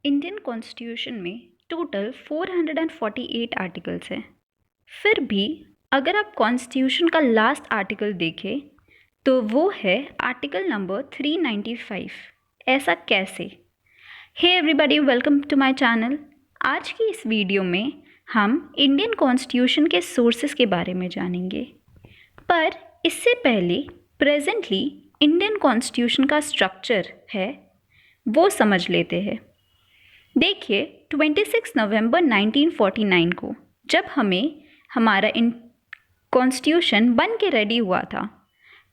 Indian constitution में total 448 articles हैं। फिर भी अगर आप कॉन्स्टिट्यूशन का लास्ट आर्टिकल देखें तो वो है आर्टिकल नंबर 395। ऐसा कैसे? Hey everybody, welcome to my channel. आज की इस वीडियो में हम इंडियन कॉन्स्टिट्यूशन के सोर्सेस के बारे में जानेंगे, पर इससे पहले प्रेजेंटली इंडियन कॉन्स्टिट्यूशन का स्ट्रक्चर है वो समझ लेते हैं। देखिए, 26 नवंबर 1949 को जब हमें हमारा कॉन्स्टिट्यूशन बन के रेडी हुआ था,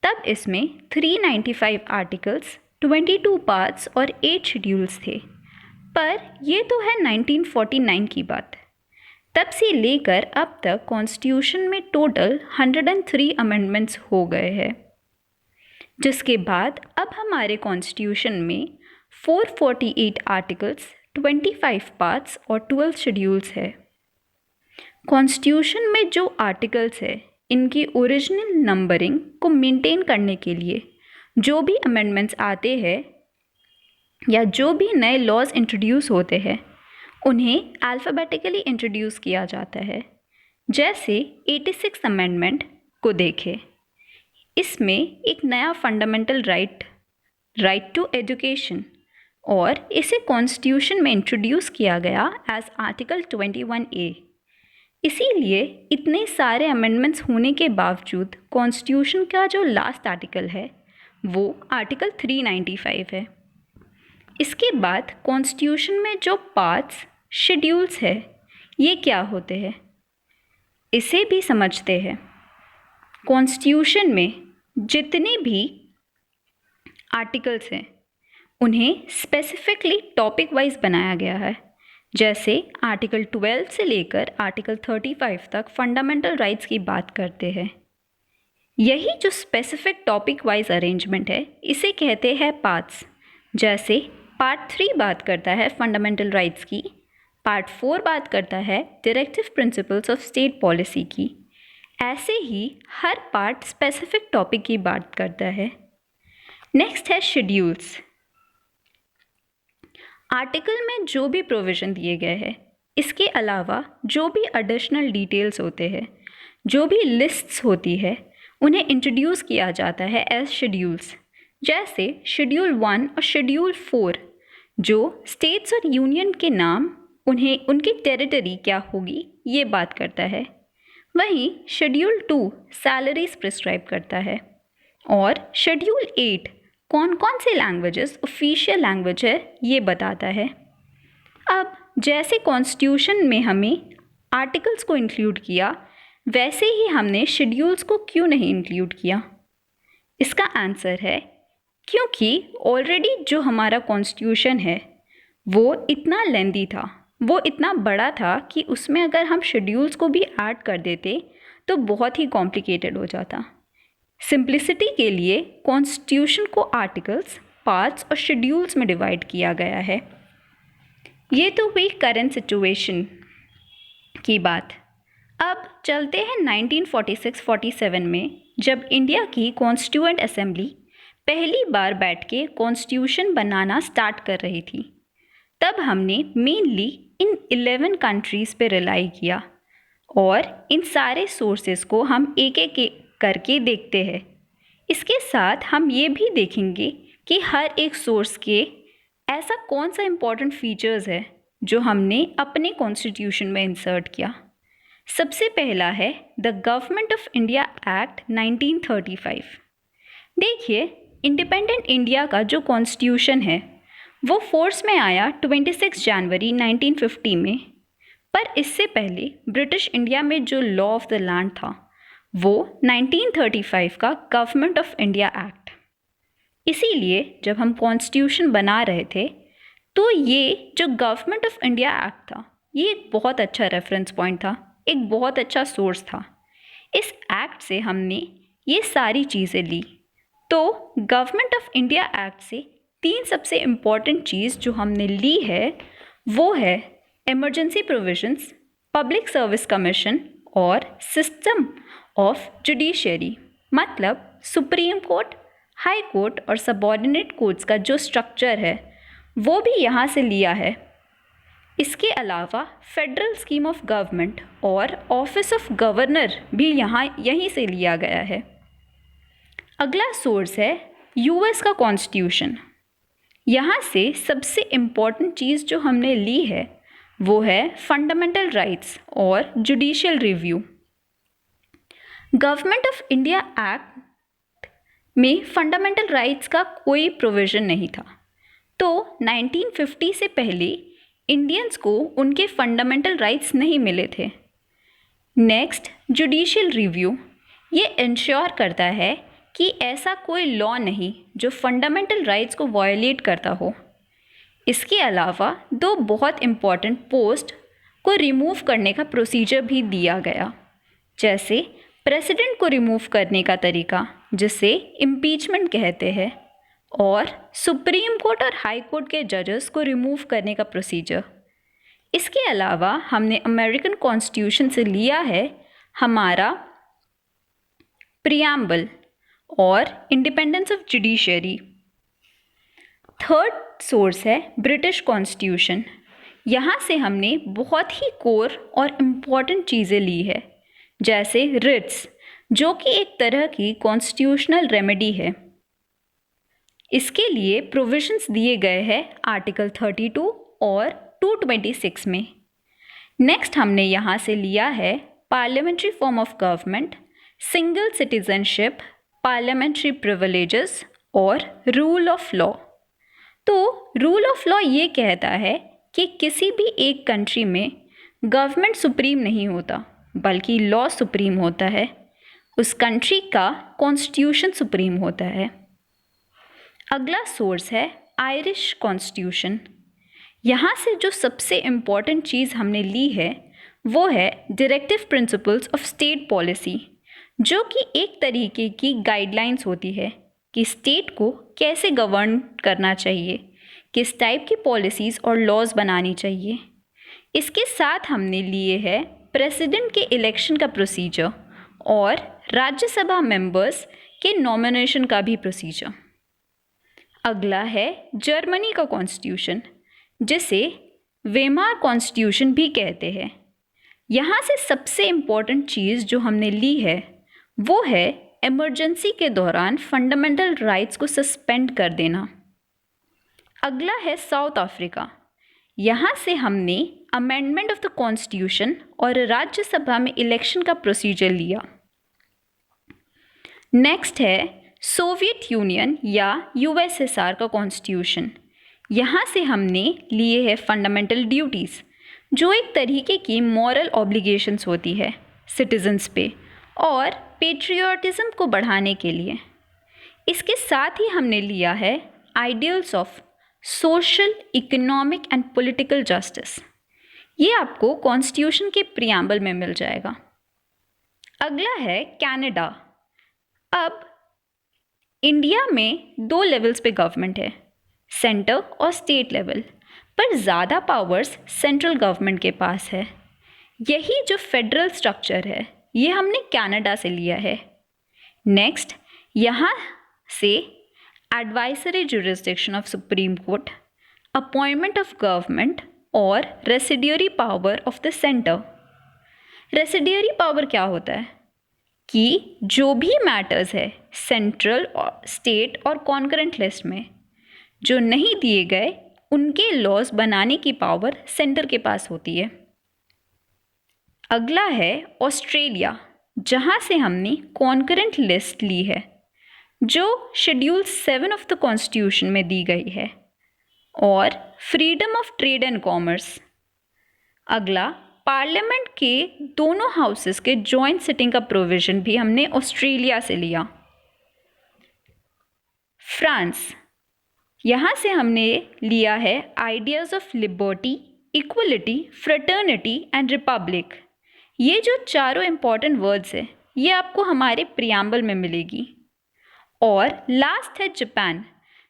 तब इसमें 395 आर्टिकल्स, 22 पार्ट्स और 8 शेड्यूल्स थे। पर ये तो है 1949 की बात। तब से लेकर अब तक कॉन्स्टिट्यूशन में टोटल 103 अमेंडमेंट्स हो गए हैं, जिसके बाद अब हमारे कॉन्स्टिट्यूशन में 448 आर्टिकल्स, 25 पार्ट्स और 12 शेड्यूल्स है। कॉन्स्टिट्यूशन में जो आर्टिकल्स है, इनकी ओरिजिनल नंबरिंग को मेंटेन करने के लिए जो भी अमेंडमेंट्स आते हैं या जो भी नए लॉज इंट्रोड्यूस होते हैं, उन्हें अल्फ़ाबेटिकली इंट्रोड्यूस किया जाता है। जैसे 86 अमेंडमेंट को देखें, इसमें एक नया फंडामेंटल राइट टू एजुकेशन, और इसे कॉन्स्टिट्यूशन में इंट्रोड्यूस किया गया एज आर्टिकल 21A। इसीलिए इतने सारे अमेंडमेंट्स होने के बावजूद कॉन्स्टिट्यूशन का जो लास्ट आर्टिकल है वो आर्टिकल 395 है। इसके बाद कॉन्स्टिट्यूशन में जो पार्ट्स, शेड्यूल्स है, ये क्या होते हैं, इसे भी समझते हैं। कॉन्स्टिट्यूशन में जितने भी आर्टिकल्स हैं, उन्हें स्पेसिफिकली टॉपिक वाइज बनाया गया है। जैसे आर्टिकल 12 से लेकर आर्टिकल 35 तक फंडामेंटल राइट्स की बात करते हैं। यही जो स्पेसिफिक टॉपिक वाइज अरेंजमेंट है, इसे कहते हैं पार्ट्स। जैसे पार्ट 3 बात करता है फंडामेंटल राइट्स की, पार्ट 4 बात करता है directive principles of state policy की। ऐसे ही हर पार्ट स्पेसिफिक टॉपिक की बात करता है। नेक्स्ट है शेड्यूल्स। आर्टिकल में जो भी प्रोविज़न दिए गए हैं, इसके अलावा जो भी एडिशनल डिटेल्स होते हैं, जो भी लिस्ट्स होती है, उन्हें इंट्रोड्यूस किया जाता है एज शेड्यूल्स। जैसे शेड्यूल 1 और शेड्यूल 4 जो स्टेट्स और यूनियन के नाम, उन्हें उनकी टेरिटरी क्या होगी, ये बात करता है। वहीं शेड्यूल 2 सैलरीज प्रिस्क्राइब करता है, और शेड्यूल 8 कौन कौन से लैंग्वेजेस ऑफिशियल लैंग्वेज है, ये बताता है। अब जैसे कॉन्स्टिट्यूशन में हमें आर्टिकल्स को इंक्लूड किया, वैसे ही हमने शेड्यूल्स को क्यों नहीं इंक्लूड किया? इसका आंसर है क्योंकि ऑलरेडी जो हमारा कॉन्स्टिट्यूशन है वो इतना लेंदी था, वो इतना बड़ा था कि उसमें अगर हम शेड्यूल्स को भी ऐड कर देते तो बहुत ही कॉम्प्लिकेटेड हो जाता। सिंप्लिसिटी के लिए कॉन्स्टिट्यूशन को आर्टिकल्स, पार्ट्स और शेड्यूल्स में डिवाइड किया गया है। ये तो हुई करंट सिचुएशन की बात। अब चलते हैं 1946-47 में, जब इंडिया की कॉन्स्टिट्यूएंट असेंबली पहली बार बैठ के कॉन्स्टिट्यूशन बनाना स्टार्ट कर रही थी। तब हमने मेनली इन 11 कंट्रीज़ पे रिलाई किया, और इन सारे सोर्सेस को हम एक एक करके देखते हैं। इसके साथ हम ये भी देखेंगे कि हर एक सोर्स के ऐसा कौन सा इम्पॉर्टेंट फीचर्स है जो हमने अपने कॉन्स्टिट्यूशन में इंसर्ट किया। सबसे पहला है the government of India act 1935। देखिए, इंडिपेंडेंट इंडिया का जो कॉन्स्टिट्यूशन है वो फोर्स में आया 26 जनवरी 1950 में। पर इससे पहले ब्रिटिश इंडिया में जो लॉ ऑफ द लैंड था वो 1935 का गवर्नमेंट ऑफ इंडिया एक्ट। इसीलिए जब हम कॉन्स्टिट्यूशन बना रहे थे तो ये जो गवर्नमेंट ऑफ इंडिया एक्ट था, ये एक बहुत अच्छा रेफरेंस पॉइंट था, एक बहुत अच्छा सोर्स था। इस एक्ट से हमने ये सारी चीज़ें ली। तो गवर्नमेंट ऑफ इंडिया एक्ट से 3 सबसे इम्पॉर्टेंट चीज़ जो हमने ली है वो है emergency provisions, public service commission और सिस्टम ऑफ जुडिशरी। मतलब सुप्रीम कोर्ट, हाई कोर्ट और सबॉर्डिनेट कोर्ट्स का जो स्ट्रक्चर है वो भी यहाँ से लिया है। इसके अलावा फेडरल स्कीम ऑफ गवर्नमेंट और ऑफिस ऑफ गवर्नर भी यहीं से लिया गया है। अगला सोर्स है यूएस का कॉन्स्टिट्यूशन। यहाँ से सबसे इम्पॉर्टेंट चीज़ जो हमने ली है वो है फंडामेंटल राइट्स और judicial review. Government of India act में फंडामेंटल राइट्स का कोई प्रोविज़न नहीं था, तो 1950 से पहले इंडियंस को उनके फंडामेंटल राइट्स नहीं मिले थे। नेक्स्ट, जुडिशियल रिव्यू ये इंश्योर करता है कि ऐसा कोई लॉ नहीं जो फंडामेंटल राइट्स को वायलेट करता हो। इसके अलावा दो बहुत इम्पॉर्टेंट पोस्ट को रिमूव करने का प्रोसीजर भी दिया गया, जैसे प्रेसिडेंट को रिमूव करने का तरीका जिसे इम्पीचमेंट कहते हैं, और सुप्रीम कोर्ट और हाई कोर्ट के जजेस को रिमूव करने का प्रोसीजर। इसके अलावा हमने अमेरिकन कॉन्स्टिट्यूशन से लिया है हमारा प्रियम्बल और independence of judiciary. Third source है ब्रिटिश कॉन्स्टिट्यूशन। यहाँ से हमने बहुत ही कोर और इम्पॉर्टेंट चीज़ें ली है, जैसे रिट्स जो कि एक तरह की कॉन्स्टिट्यूशनल रेमेडी है। इसके लिए प्रोविजंस दिए गए हैं आर्टिकल 32 और 226 में। नेक्स्ट हमने यहाँ से लिया है parliamentary form of government, single citizenship, parliamentary privileges और रूल ऑफ लॉ। तो रूल ऑफ लॉ ये कहता है कि किसी भी एक कंट्री में गवर्नमेंट सुप्रीम नहीं होता, बल्कि लॉ सुप्रीम होता है। उस कंट्री का कॉन्स्टिट्यूशन सुप्रीम होता है। अगला सोर्स है आयरिश कॉन्स्टिट्यूशन। यहाँ से जो सबसे इम्पॉर्टेंट चीज़ हमने ली है वो है directive principles of state policy, जो कि एक तरीके की गाइडलाइंस होती है कि स्टेट को कैसे गवर्न करना चाहिए, किस टाइप की पॉलिसीज़ और लॉज बनानी चाहिए। इसके साथ हमने लिए है प्रेसिडेंट के इलेक्शन का प्रोसीजर और राज्यसभा मेंबर्स के नॉमिनेशन का भी प्रोसीजर। अगला है जर्मनी का कॉन्स्टिट्यूशन, जिसे वेमार कॉन्स्टिट्यूशन भी कहते हैं। यहाँ से सबसे इम्पॉर्टेंट चीज़ जो हमने ली है वो है इमरजेंसी के दौरान फंडामेंटल राइट्स को सस्पेंड कर देना। अगला है साउथ अफ्रीका। यहाँ से हमने अमेंडमेंट ऑफ द कॉन्स्टिट्यूशन और राज्यसभा में इलेक्शन का प्रोसीजर लिया। नेक्स्ट है सोवियत यूनियन या यूएसएसआर का कॉन्स्टिट्यूशन। यहाँ से हमने लिए है फंडामेंटल ड्यूटीज़, जो एक तरीके की मॉरल ऑब्लिगेशंस होती है सिटीजन्स पे और पेट्रियोटिज्म को बढ़ाने के लिए। इसके साथ ही हमने लिया है ideals of social, economic and political justice. ये आपको कॉन्स्टिट्यूशन के प्रियम्बल में मिल जाएगा। अगला है कनाडा। अब इंडिया में 2 लेवल्स पे गवर्नमेंट है, सेंटर और स्टेट लेवल, पर ज़्यादा पावर्स सेंट्रल गवर्नमेंट के पास है। यही जो फेडरल स्ट्रक्चर है ये हमने कनाडा से लिया है। नेक्स्ट, यहाँ से advisory jurisdiction of supreme court, appointment of government और residuary power of the centre. Residuary power क्या होता है कि जो भी मैटर्स है सेंट्रल और स्टेट और कॉन्करेंट लिस्ट में जो नहीं दिए गए उनके लॉज बनाने की पावर सेंटर के पास होती है। अगला है ऑस्ट्रेलिया, जहाँ से हमने कॉन्करेंट लिस्ट ली है जो शेड्यूल 7 ऑफ द कॉन्स्टिट्यूशन में दी गई है, और freedom of trade and commerce. अगला, पार्लियामेंट के दोनों हाउसेस के जॉइंट सिटिंग का प्रोविज़न भी हमने ऑस्ट्रेलिया से लिया। फ्रांस, यहाँ से हमने लिया है ideas of liberty, equality, fraternity and Republic. ये जो चारों इम्पॉर्टेंट वर्ड्स हैं ये आपको हमारे प्रियम्बल में मिलेगी। और लास्ट है जापान,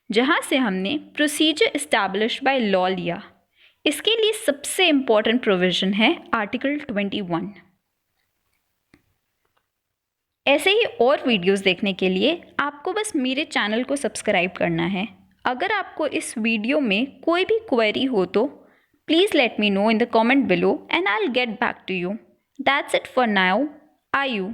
जहाँ से हमने प्रोसीजर इस्टेब्लिश बाय लॉ लिया। इसके लिए सबसे इम्पॉर्टेंट प्रोविज़न है आर्टिकल 21। ऐसे ही और वीडियोस देखने के लिए आपको बस मेरे चैनल को सब्सक्राइब करना है। अगर आपको इस वीडियो में कोई भी क्वेरी हो तो Please let me know in the comment below and I'll get back to you. That's it for now. Are you?